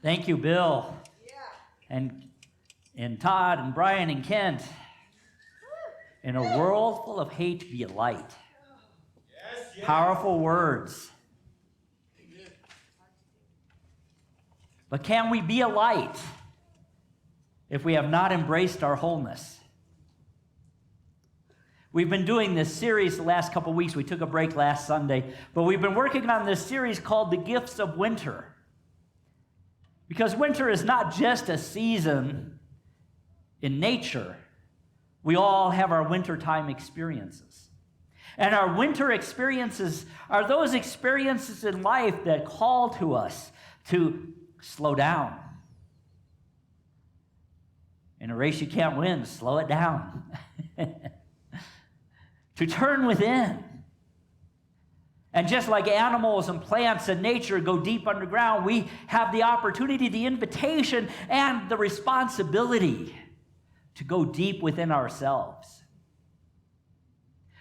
Thank you, Bill. And Todd and Brian and Kent. In a world full of hate, be a light. Yes. Powerful words. Amen. But can we be a light if we have not embraced our wholeness? We've been doing this series the last couple weeks. We took a break last Sunday, but we've been working on this series called The Gifts of Winter. Because winter is not just a season in nature. We all have our wintertime experiences. And our winter experiences are those experiences in life that call to us to slow down. In a race you can't win, slow it down. To turn within. And just like animals and plants and nature go deep underground, we have the opportunity, the invitation, and the responsibility to go deep within ourselves.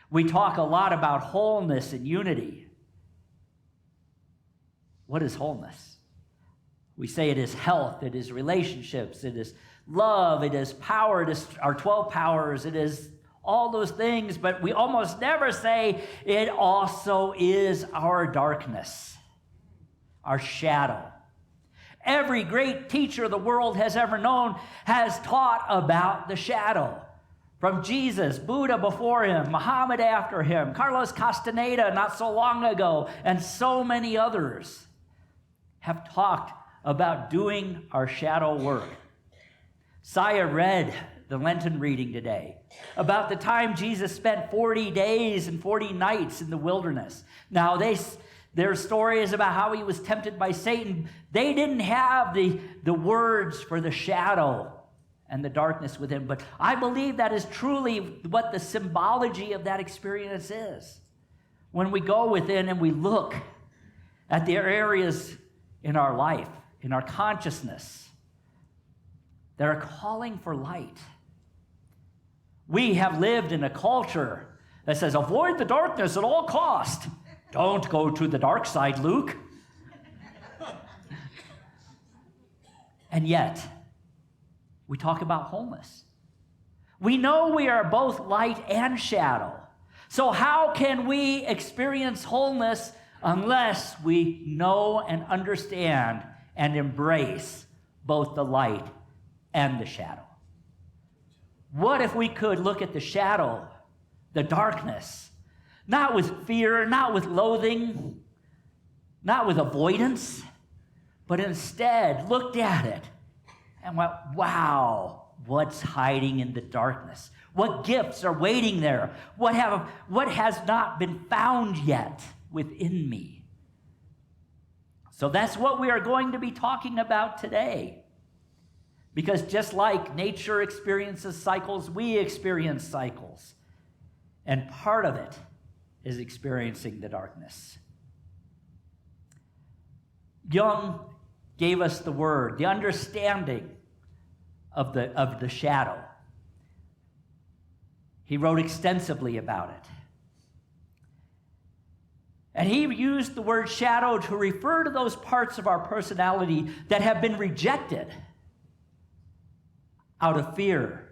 We talk a lot about wholeness and unity. What is wholeness? We say it is health, it is relationships, it is love, it is power, it is our 12 powers, it is all those things, but we almost never say it also is our darkness, our shadow. Every great teacher the world has ever known has taught about the shadow. From Jesus, Buddha before him, Muhammad after him, Carlos Castaneda not so long ago, and so many others have talked about doing our shadow work. Saya read the Lenten reading today about the time Jesus spent 40 days and 40 nights in the wilderness. Now, their story is about how he was tempted by Satan. They didn't have the words for the shadow and the darkness with him, but I believe that is truly what the symbology of that experience is. When we go within and we look at the areas in our life, in our consciousness, that are calling for light. We have lived in a culture that says, avoid the darkness at all cost. Don't go to the dark side, Luke. And yet, we talk about wholeness. We know we are both light and shadow. So how can we experience wholeness unless we know and understand and embrace both the light and the shadow? What if we could look at the shadow, the darkness, not with fear, not with loathing, not with avoidance, but instead looked at it and went, wow, what's hiding in the darkness? What gifts are waiting there? What has not been found yet within me? So that's what we are going to be talking about today. Because just like nature experiences cycles, we experience cycles. And part of it is experiencing the darkness. Jung gave us the word, the understanding of the shadow. He wrote extensively about it. And he used the word shadow to refer to those parts of our personality that have been rejected out of fear,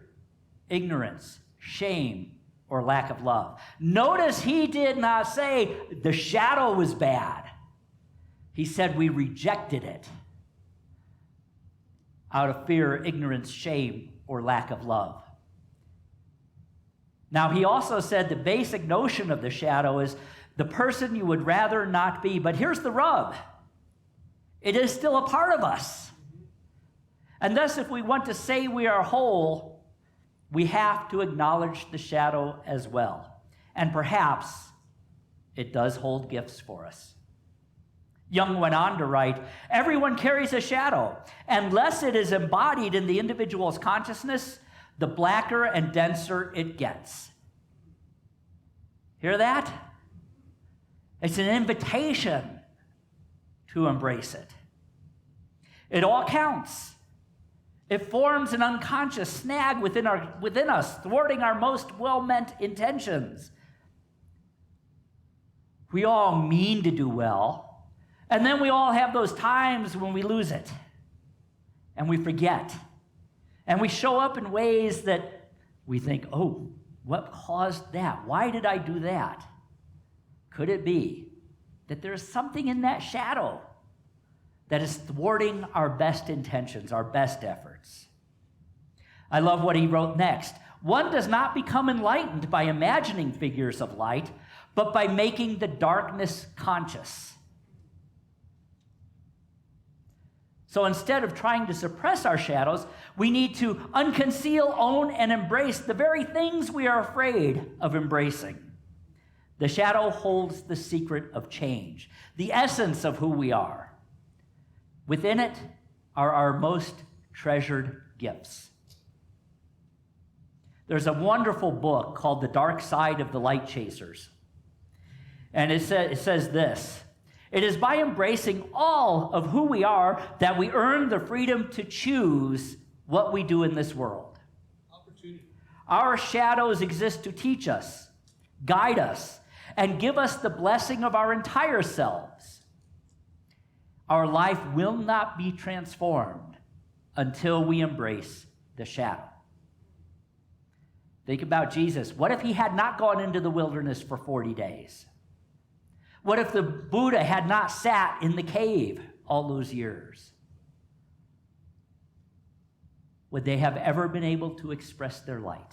ignorance, shame, or lack of love. Notice he did not say the shadow was bad. He said we rejected it out of fear, ignorance, shame, or lack of love. Now, he also said the basic notion of the shadow is the person you would rather not be. But here's the rub. It is still a part of us. And thus, if we want to say we are whole, we have to acknowledge the shadow as well. And perhaps it does hold gifts for us. Jung went on to write, everyone carries a shadow. Unless it is embodied in the individual's consciousness, the blacker and denser it gets. Hear that? It's an invitation to embrace it. It all counts. It forms an unconscious snag within us, thwarting our most well-meant intentions. We all mean to do well, and then we all have those times when we lose it. and we forget. And we show up in ways that we think, oh, what caused that? Why did I do that? Could it be that there's something in that shadow that is thwarting our best intentions, our best efforts? I love what he wrote next. One does not become enlightened by imagining figures of light, but by making the darkness conscious. So instead of trying to suppress our shadows, we need to unconceal, own, and embrace the very things we are afraid of embracing. The shadow holds the secret of change, the essence of who we are. Within it are our most treasured gifts. There's a wonderful book called The Dark Side of the Light Chasers. And it says this: it is by embracing all of who we are that we earn the freedom to choose what we do in this world. Opportunity. Our shadows exist to teach us, guide us, and give us the blessing of our entire selves. Our life will not be transformed until we embrace the shadow. Think about Jesus. What if he had not gone into the wilderness for 40 days? What if the Buddha had not sat in the cave all those years? Would they have ever been able to express their light?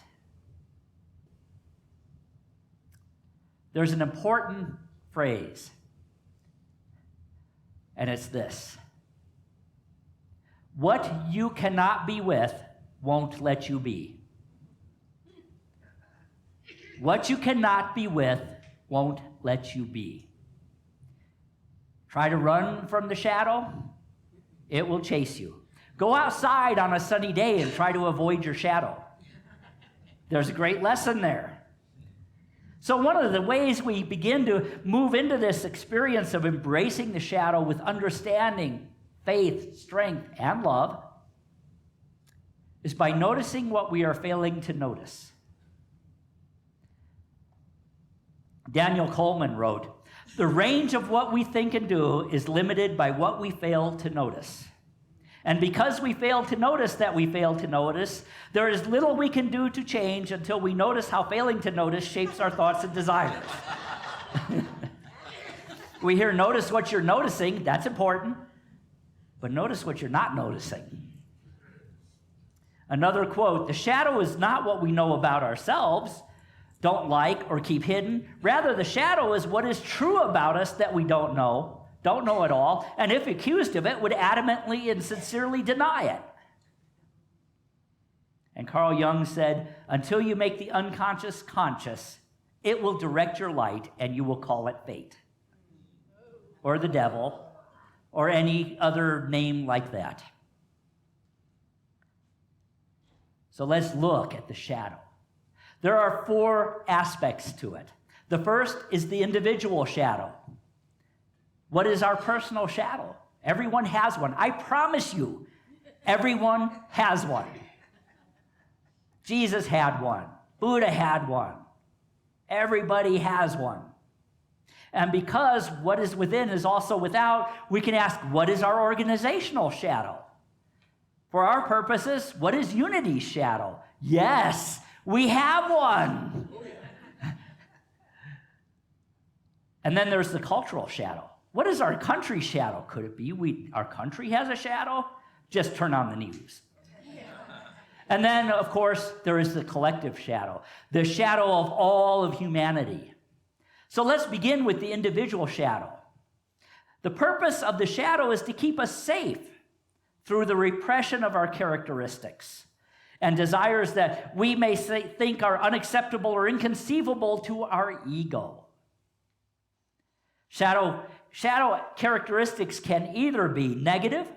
There's an important phrase, and it's this: what you cannot be with won't let you be. What you cannot be with won't let you be. Try to run from the shadow, it will chase you. Go outside on a sunny day and try to avoid your shadow. There's a great lesson there. So one of the ways we begin to move into this experience of embracing the shadow with understanding, faith, strength, and love is by noticing what we are failing to notice. Daniel Coleman wrote, "The range of what we think and do is limited by what we fail to notice. And because we fail to notice that we fail to notice, there is little we can do to change until we notice how failing to notice shapes our thoughts and desires." We hear notice what you're noticing, that's important, but notice what you're not noticing. Another quote: "The shadow is not what we know about ourselves, don't like, or keep hidden. Rather, the shadow is what is true about us that we don't know at all, and if accused of it, would adamantly and sincerely deny it." And Carl Jung said, "Until you make the unconscious conscious, it will direct your light, and you will call it fate, or the devil, or any other name like that." So let's look at the shadow. There are 4 aspects to it. The first is the individual shadow. What is our personal shadow? Everyone has one. I promise you, everyone has one. Jesus had one. Buddha had one. Everybody has one. And because what is within is also without, we can ask, what is our organizational shadow? For our purposes, what is unity's shadow? Yes, we have one. And then there's the cultural shadow. What is our country's shadow? Could it be our country has a shadow? Just turn on the news. And then, of course, there is the collective shadow, the shadow of all of humanity. So let's begin with the individual shadow. The purpose of the shadow is to keep us safe through the repression of our characteristics and desires that we may think are unacceptable or inconceivable to our ego. Shadow characteristics can either be negative,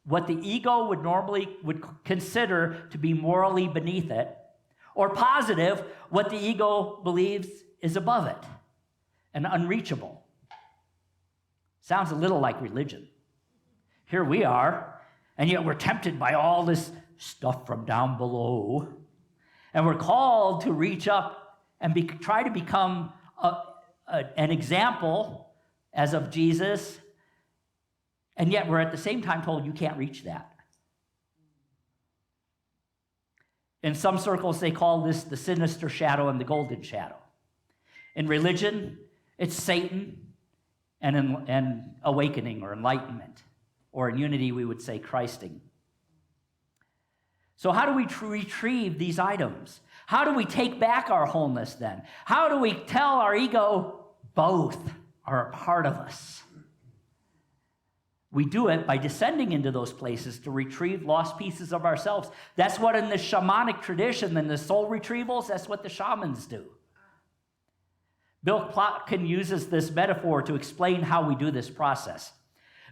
what the ego would consider to be morally beneath it, or positive, what the ego believes is above it and unreachable. Sounds a little like religion. Here we are, and yet we're tempted by all this stuff from down below, and we're called to reach up and try to become an example as of Jesus, and yet we're at the same time told you can't reach that. In some circles, they call this the sinister shadow and the golden shadow. In religion, it's Satan, and in awakening or enlightenment. Or in unity, we would say Christing. So how do we retrieve these items? How do we take back our wholeness then? How do we tell our ego both are a part of us? We do it by descending into those places to retrieve lost pieces of ourselves. That's what in the shamanic tradition, in the soul retrievals, that's what the shamans do. Bill Plotkin uses this metaphor to explain how we do this process.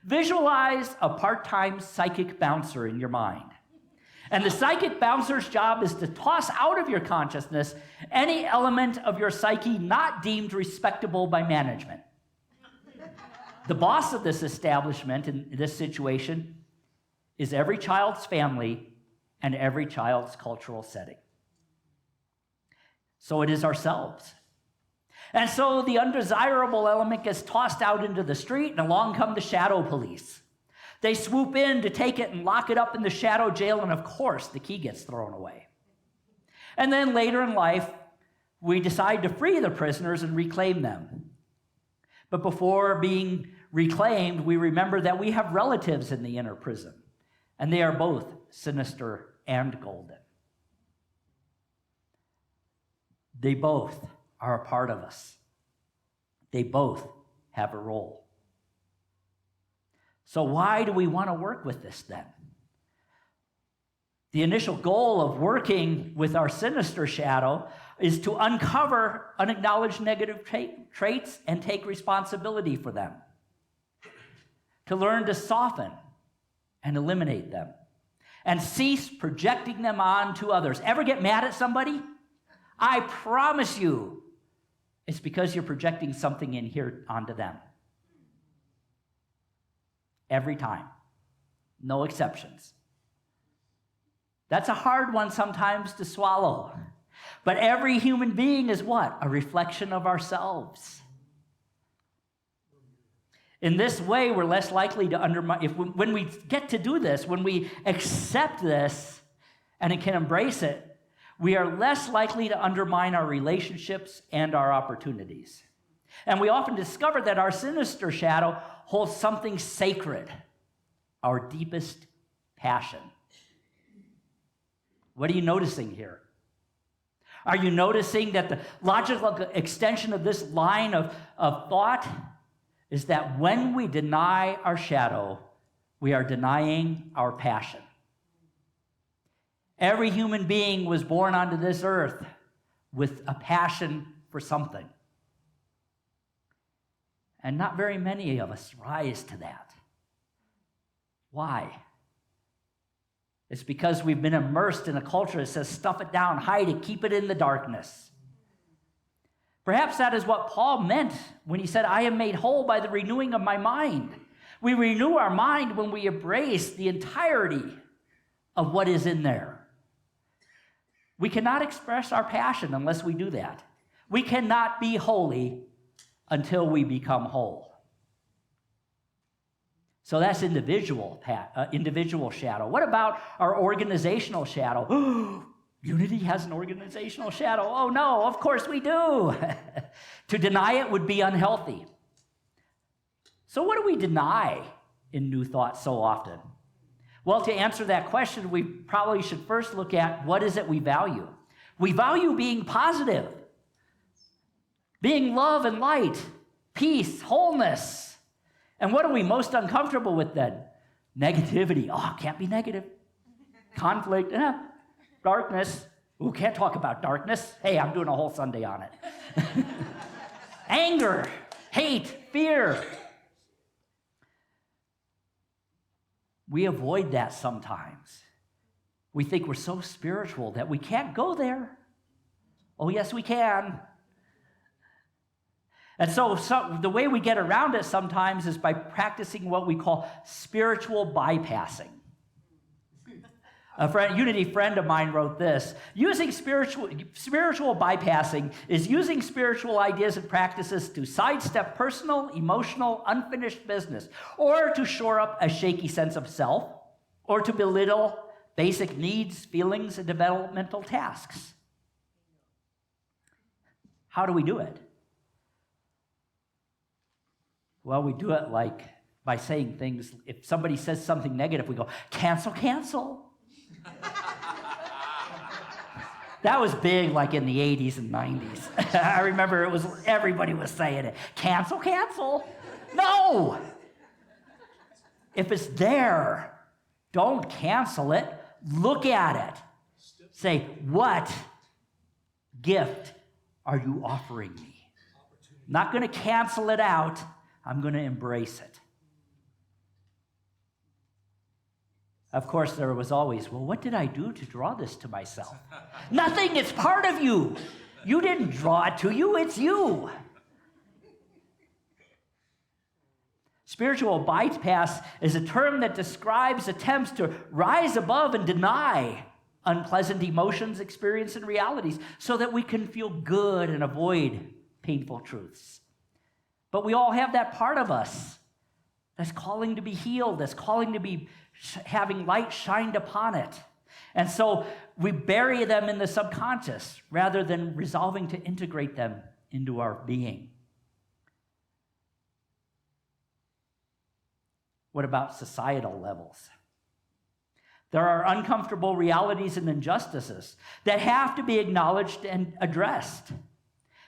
Visualize a part-time psychic bouncer in your mind. And the psychic bouncer's job is to toss out of your consciousness any element of your psyche not deemed respectable by management. The boss of this establishment in this situation is every child's family and every child's cultural setting. So it is ourselves. And so the undesirable element gets tossed out into the street, and along come the shadow police. They swoop in to take it and lock it up in the shadow jail, and of course, the key gets thrown away. And then later in life, we decide to free the prisoners and reclaim them. But before being reclaimed, we remember that we have relatives in the inner prison, and they are both sinister and golden. They both are a part of us. They both have a role. So why do we want to work with this then? The initial goal of working with our sinister shadow is to uncover unacknowledged negative traits and take responsibility for them. To learn to soften and eliminate them. And cease projecting them on to others. Ever get mad at somebody? I promise you, it's because you're projecting something in here onto them. Every time. No exceptions. That's a hard one sometimes to swallow. But every human being is what? A reflection of ourselves. In this way, we're less likely to undermine, when we get to do this, when we accept this and can embrace it, we are less likely to undermine our relationships and our opportunities. And we often discover that our sinister shadow holds something sacred, our deepest passion. What are you noticing here? Are you noticing that the logical extension of this line of thought is that when we deny our shadow, we are denying our passion? Every human being was born onto this earth with a passion for something. And not very many of us rise to that. Why? It's because we've been immersed in a culture that says, stuff it down, hide it, keep it in the darkness. Perhaps that is what Paul meant when he said, I am made whole by the renewing of my mind. We renew our mind when we embrace the entirety of what is in there. We cannot express our passion unless we do that. We cannot be holy until we become whole. So that's individual shadow. What about our organizational shadow? Unity has an organizational shadow. Oh no, of course we do. To deny it would be unhealthy. So what do we deny in New Thought so often? Well, to answer that question, we probably should first look at what is it we value. We value being positive, being love and light, peace, wholeness. And what are we most uncomfortable with then? Negativity. Oh, can't be negative. Conflict. Darkness. Ooh, can't talk about darkness. Hey, I'm doing a whole Sunday on it. Anger, hate, fear. We avoid that sometimes. We think we're so spiritual that we can't go there. Oh, yes, we can. And so the way we get around it sometimes is by practicing what we call spiritual bypassing. A Unity friend of mine wrote this: using spiritual bypassing is using spiritual ideas and practices to sidestep personal, emotional, unfinished business, or to shore up a shaky sense of self, or to belittle basic needs, feelings, and developmental tasks. How do we do it? Well, we do it like by saying things. If somebody says something negative, we go, cancel, cancel. That was big like in the 80s and 90s. I remember everybody was saying it. Cancel, cancel. No! If it's there, don't cancel it. Look at it. Say, what gift are you offering me? I'm not going to cancel it out. I'm going to embrace it. Of course, there was always, well, what did I do to draw this to myself? Nothing. It's part of you. You didn't draw it to you. It's you. Spiritual bypass is a term that describes attempts to rise above and deny unpleasant emotions, experience, and realities so that we can feel good and avoid painful truths. But we all have that part of us that's calling to be healed, that's calling to be having light shined upon it. And so we bury them in the subconscious rather than resolving to integrate them into our being. What about societal levels? There are uncomfortable realities and injustices that have to be acknowledged and addressed.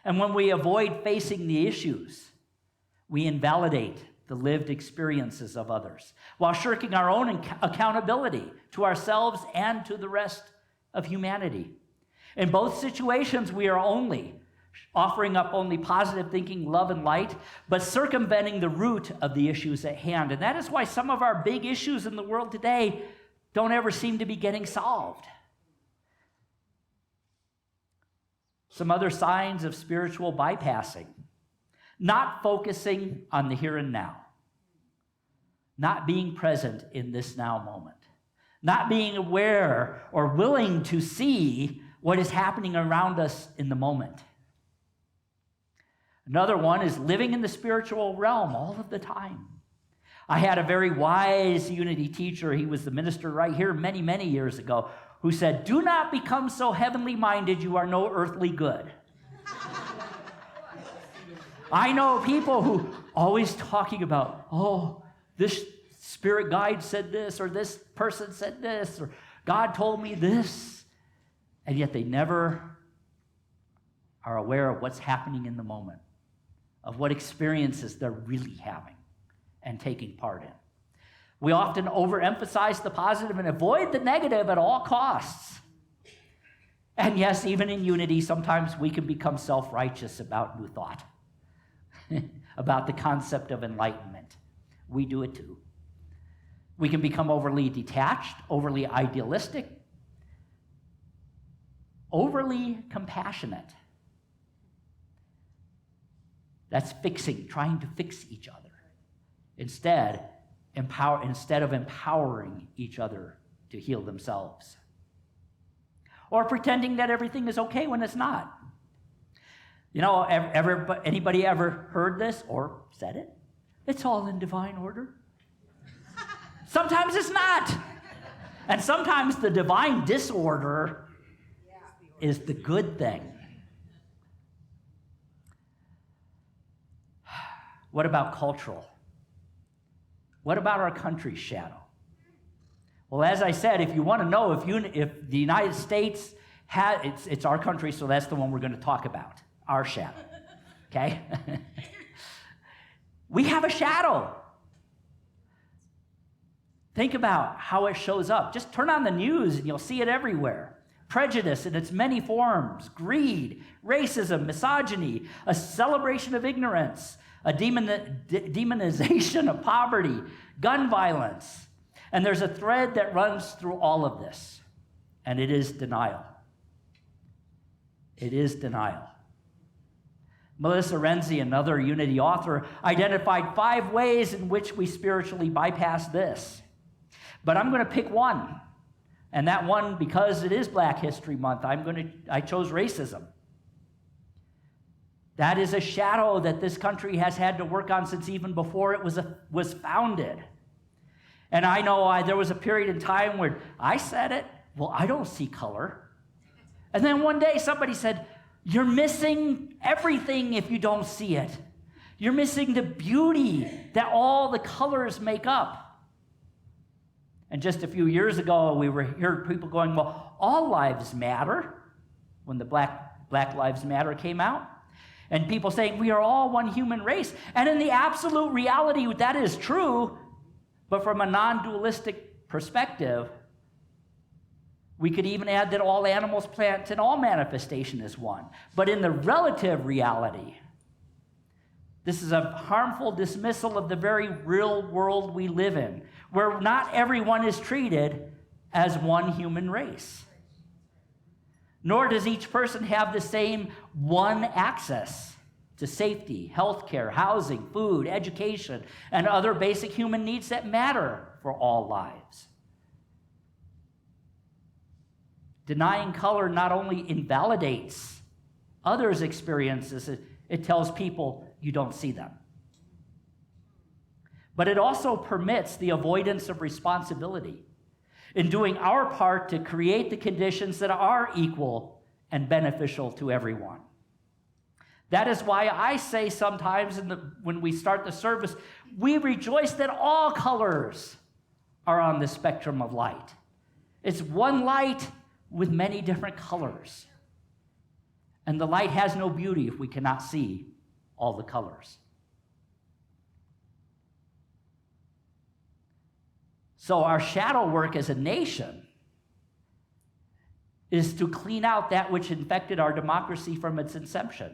And when we avoid facing the issues, we invalidate the lived experiences of others while shirking our own accountability to ourselves and to the rest of humanity. In both situations, we are offering up only positive thinking, love, and light, but circumventing the root of the issues at hand. And that is why some of our big issues in the world today don't ever seem to be getting solved. Some other signs of spiritual bypassing: not focusing on the here and now, not being present in this now moment, not being aware or willing to see what is happening around us in the moment. Another one is living in the spiritual realm all of the time. I had a very wise Unity teacher, he was the minister right here many, many years ago, who said, "Do not become so heavenly minded you are no earthly good." I know people who always talking about, oh, this spirit guide said this, or this person said this, or God told me this, and yet they never are aware of what's happening in the moment, of what experiences they're really having and taking part in. We often overemphasize the positive and avoid the negative at all costs. And yes, even in Unity, sometimes we can become self-righteous about New Thought, about the concept of enlightenment. We do it too. We can become overly detached, overly idealistic, overly compassionate. That's fixing, trying to fix each other. Instead of empowering each other to heal themselves. Or pretending that everything is okay when it's not. You know, anybody ever heard this or said it? It's all in divine order. Sometimes it's not. And sometimes the divine disorder is the good thing. What about cultural? What about our country's shadow? Well, as I said, if you want to know if the United States it's our country, so that's the one we're going to talk about, our shadow, okay? We have a shadow. Think about how it shows up. Just turn on the news and you'll see it everywhere. Prejudice in its many forms, greed, racism, misogyny, a celebration of ignorance, a demonization of poverty, gun violence. And there's a thread that runs through all of this, and it is denial. It is denial. Melissa Renzi, another Unity author, identified 5 ways in which we spiritually bypass this. But I'm going to pick one, and that one, because it is Black History Month, I chose racism. That is a shadow that this country has had to work on since even before it was founded. And I know there was a period in time where I said it, well, I don't see color. And then one day somebody said, you're missing everything if you don't see it. You're missing the beauty that all the colors make up. And just a few years ago, we heard people going, well, all lives matter, when the Black Lives Matter came out. And people saying, we are all one human race. And in the absolute reality, that is true. But from a non-dualistic perspective, we could even add that all animals, plants, and all manifestation is one. But in the relative reality, this is a harmful dismissal of the very real world we live in, where not everyone is treated as one human race. Nor does each person have the same one access to safety, healthcare, housing, food, education, and other basic human needs that matter for all lives. Denying color not only invalidates others' experiences, it tells people you don't see them. But it also permits the avoidance of responsibility in doing our part to create the conditions that are equal and beneficial to everyone. That is why I say sometimes when we start the service, we rejoice that all colors are on the spectrum of light. It's one light with many different colors. And the light has no beauty if we cannot see all the colors. So our shadow work as a nation is to clean out that which infected our democracy from its inception,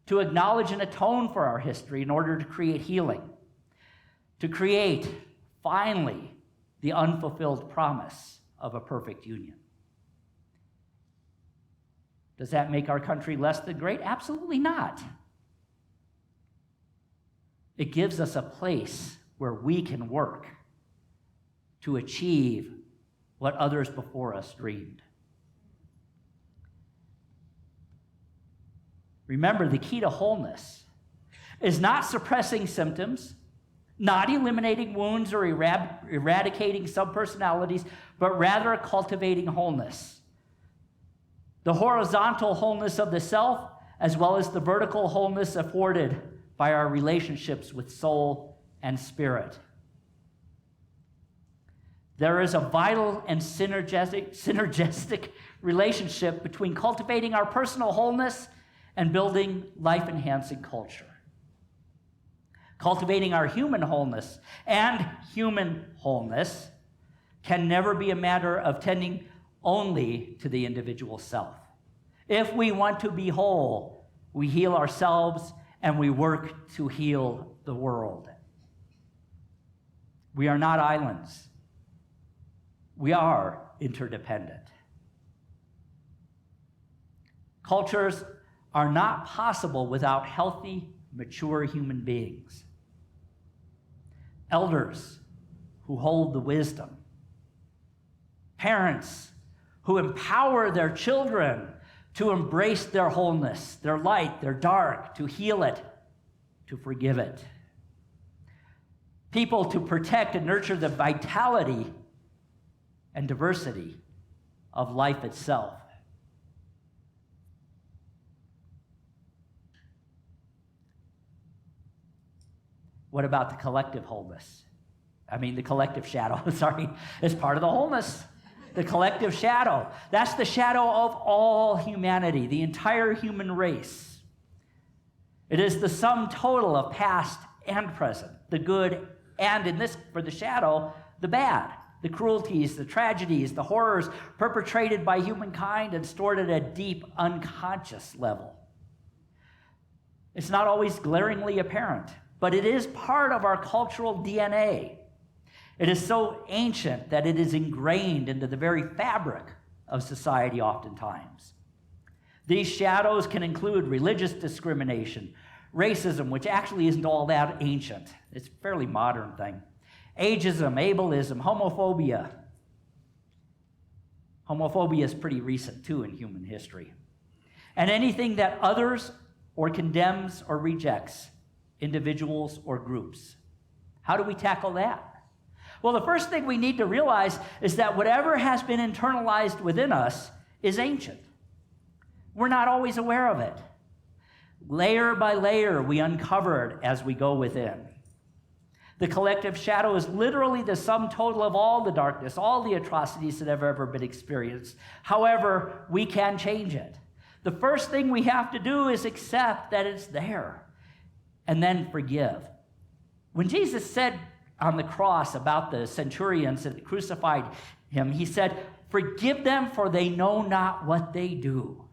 to acknowledge and atone for our history in order to create healing, to create, finally, the unfulfilled promise of a perfect union. Does that make our country less than great? Absolutely not. It gives us a place where we can work to achieve what others before us dreamed. Remember, the key to wholeness is not suppressing symptoms, not eliminating wounds or eradicating subpersonalities, but rather cultivating wholeness. The horizontal wholeness of the self, as well as the vertical wholeness afforded by our relationships with soul and spirit. There is a vital and synergistic relationship between cultivating our personal wholeness and building life-enhancing culture. Cultivating our human wholeness and human wholeness can never be a matter of tending only to the individual self. If we want to be whole, we heal ourselves and we work to heal the world. We are not islands. We are interdependent. Cultures are not possible without healthy, mature human beings. Elders who hold the wisdom. Parents who empower their children to embrace their wholeness, their light, their dark, to heal it, to forgive it. People to protect and nurture the vitality and diversity of life itself. What about the collective wholeness? The collective shadow, is part of the wholeness. The collective shadow. That's the shadow of all humanity, the entire human race. It is the sum total of past and present, the good and, for the shadow, the bad, the cruelties, the tragedies, the horrors perpetrated by humankind and stored at a deep, unconscious level. It's not always glaringly apparent, but it is part of our cultural DNA. It is so ancient that it is ingrained into the very fabric of society oftentimes. These shadows can include religious discrimination, racism, which actually isn't all that ancient. It's a fairly modern thing. Ageism, ableism, homophobia. Homophobia is pretty recent, too, in human history. And anything that others or condemns or rejects individuals or groups. How do we tackle that? Well, the first thing we need to realize is that whatever has been internalized within us is ancient. We're not always aware of it. Layer by layer, we uncover it as we go within. The collective shadow is literally the sum total of all the darkness, all the atrocities that have ever been experienced. However, we can change it. The first thing we have to do is accept that it's there and then forgive. When Jesus said on the cross about the centurions that crucified him, he said, "Forgive them, for they know not what they do."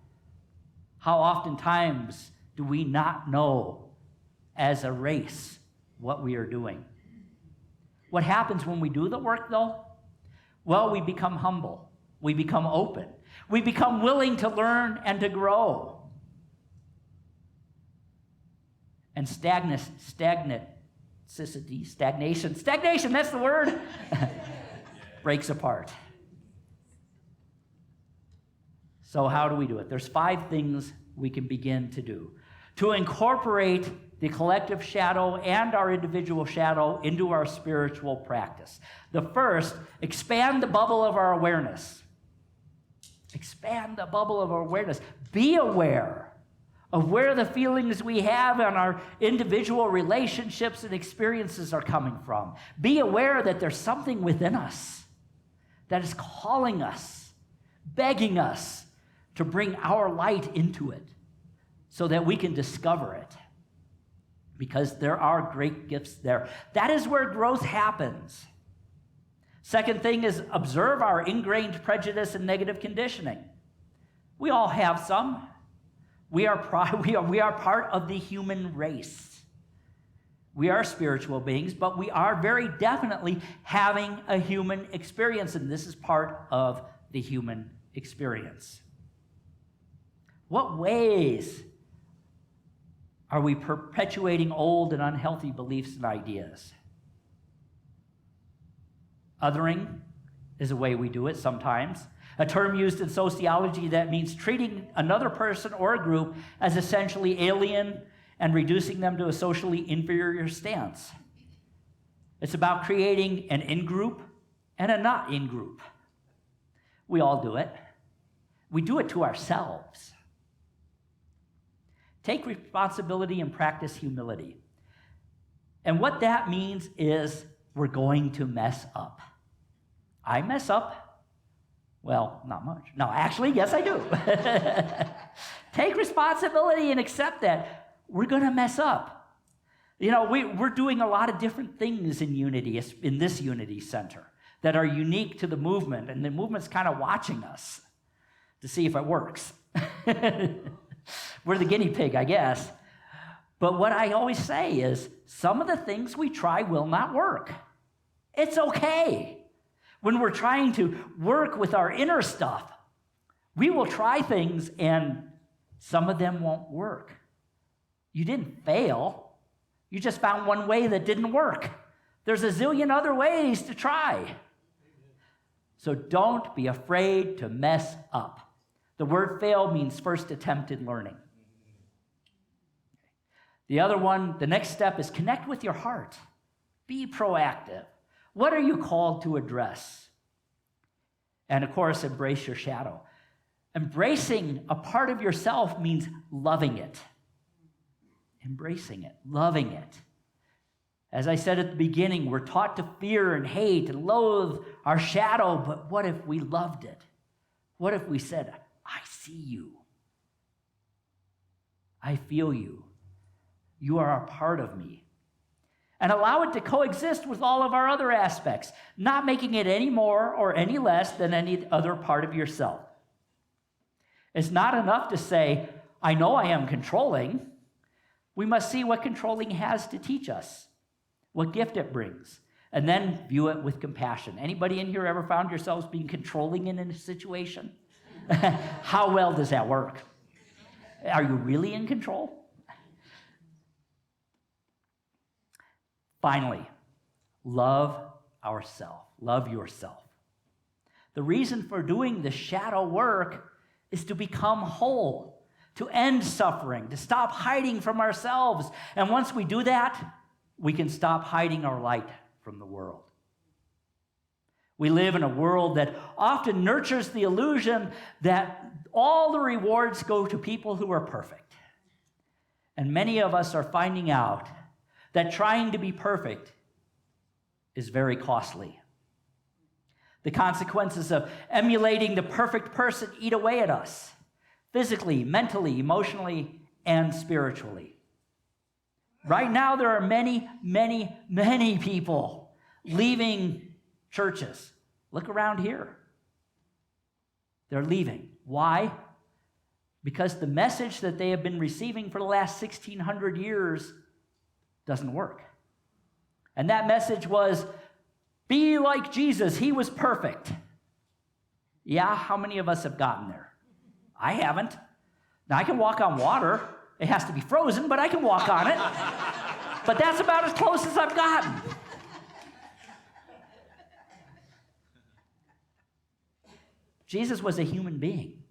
How oftentimes do we not know as a race what we are doing? What happens when we do the work, though? Well, we become humble. We become open. We become willing to learn and to grow. And stagnation, that's the word, breaks apart. So how do we do it? There's 5 things we can begin to do to incorporate the collective shadow and our individual shadow into our spiritual practice. The first, expand the bubble of our awareness. Expand the bubble of our awareness. Be aware of where the feelings we have and our individual relationships and experiences are coming from. Be aware that there's something within us that is calling us, begging us to bring our light into it so that we can discover it. Because there are great gifts there. That is where growth happens. Second thing is observe our ingrained prejudice and negative conditioning. We all have some. We are part of the human race. We are spiritual beings, but we are very definitely having a human experience, and this is part of the human experience. What ways are we perpetuating old and unhealthy beliefs and ideas? Othering is a way we do it sometimes. A term used in sociology that means treating another person or a group as essentially alien and reducing them to a socially inferior stance. It's about creating an in-group and a not in-group. We all do it. We do it to ourselves. Take responsibility and practice humility. And what that means is we're going to mess up. I mess up. Well, not much. No, actually, yes, I do. Take responsibility and accept that we're going to mess up. You know, we're doing a lot of different things in Unity, in this Unity Center, that are unique to the movement, and the movement's kind of watching us to see if it works. We're the guinea pig, I guess. But what I always say is some of the things we try will not work. It's okay. When we're trying to work with our inner stuff, we will try things and some of them won't work. You didn't fail. You just found one way that didn't work. There's a zillion other ways to try. So don't be afraid to mess up. The word fail means first attempt in learning. The other one, the next step is connect with your heart. Be proactive. What are you called to address? And of course, embrace your shadow. Embracing a part of yourself means loving it. Embracing it, loving it. As I said at the beginning, we're taught to fear and hate and loathe our shadow, but what if we loved it? What if we said, I see you. I feel you. You are a part of me. And allow it to coexist with all of our other aspects, not making it any more or any less than any other part of yourself. It's not enough to say, I know I am controlling. We must see what controlling has to teach us, what gift it brings, and then view it with compassion. Anybody in here ever found yourselves being controlling in a situation? How well does that work? Are you really in control? Finally, love ourselves. Love yourself. The reason for doing the shadow work is to become whole, to end suffering, to stop hiding from ourselves. And once we do that, we can stop hiding our light from the world. We live in a world that often nurtures the illusion that all the rewards go to people who are perfect. And many of us are finding out that trying to be perfect is very costly. The consequences of emulating the perfect person eat away at us, physically, mentally, emotionally, and spiritually. Right now, there are many, many, many people leaving churches. Look around here. They're leaving. Why? Because the message that they have been receiving for the last 1,600 years doesn't work. And that message was, be like Jesus. He was perfect. Yeah, how many of us have gotten there? I haven't. Now, I can walk on water. It has to be frozen, but I can walk on it. But that's about as close as I've gotten. Jesus was a human being.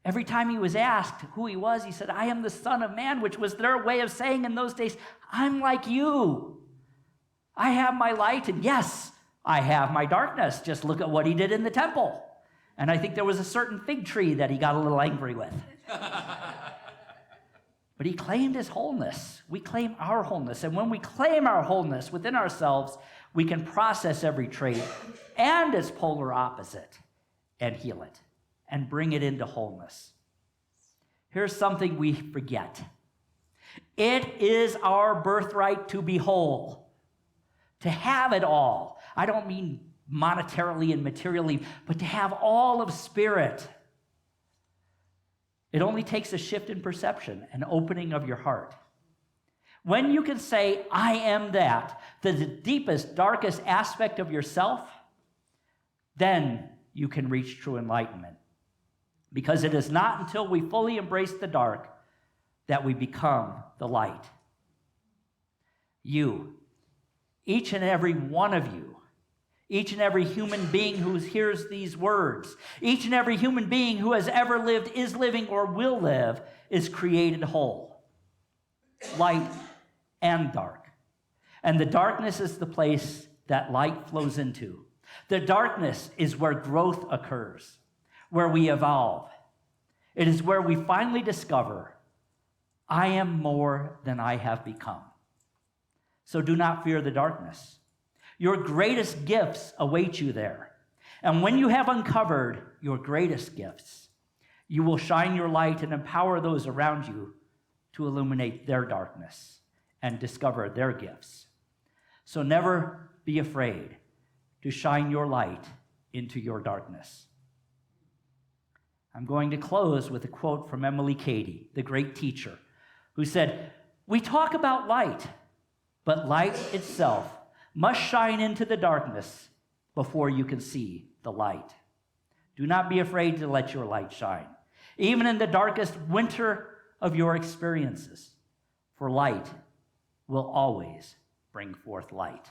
Every time he was asked who he was, he said, I am the Son of Man, which was their way of saying in those days, I'm like you. I have my light, and yes, I have my darkness. Just look at what he did in the temple. And I think there was a certain fig tree that he got a little angry with. But he claimed his wholeness. We claim our wholeness. And when we claim our wholeness within ourselves, we can process every trait and its polar opposite and heal it and bring it into wholeness. Here's something we forget. It is our birthright to be whole, to have it all. I don't mean monetarily and materially, but to have all of spirit. It only takes a shift in perception, an opening of your heart. When you can say, I am that, the deepest, darkest aspect of yourself, then you can reach true enlightenment. Because it is not until we fully embrace the dark that we become the light. You, each and every one of you, each and every human being who hears these words, each and every human being who has ever lived, is living, or will live, is created whole, light and dark. And the darkness is the place that light flows into. The darkness is where growth occurs, where we evolve. It is where we finally discover, I am more than I have become. So do not fear the darkness. Your greatest gifts await you there. And when you have uncovered your greatest gifts, you will shine your light and empower those around you to illuminate their darkness and discover their gifts. So never be afraid to shine your light into your darkness. I'm going to close with a quote from Emily Cady, the great teacher, who said, we talk about light, but light itself must shine into the darkness before you can see the light. Do not be afraid to let your light shine, even in the darkest winter of your experiences, for light will always bring forth light.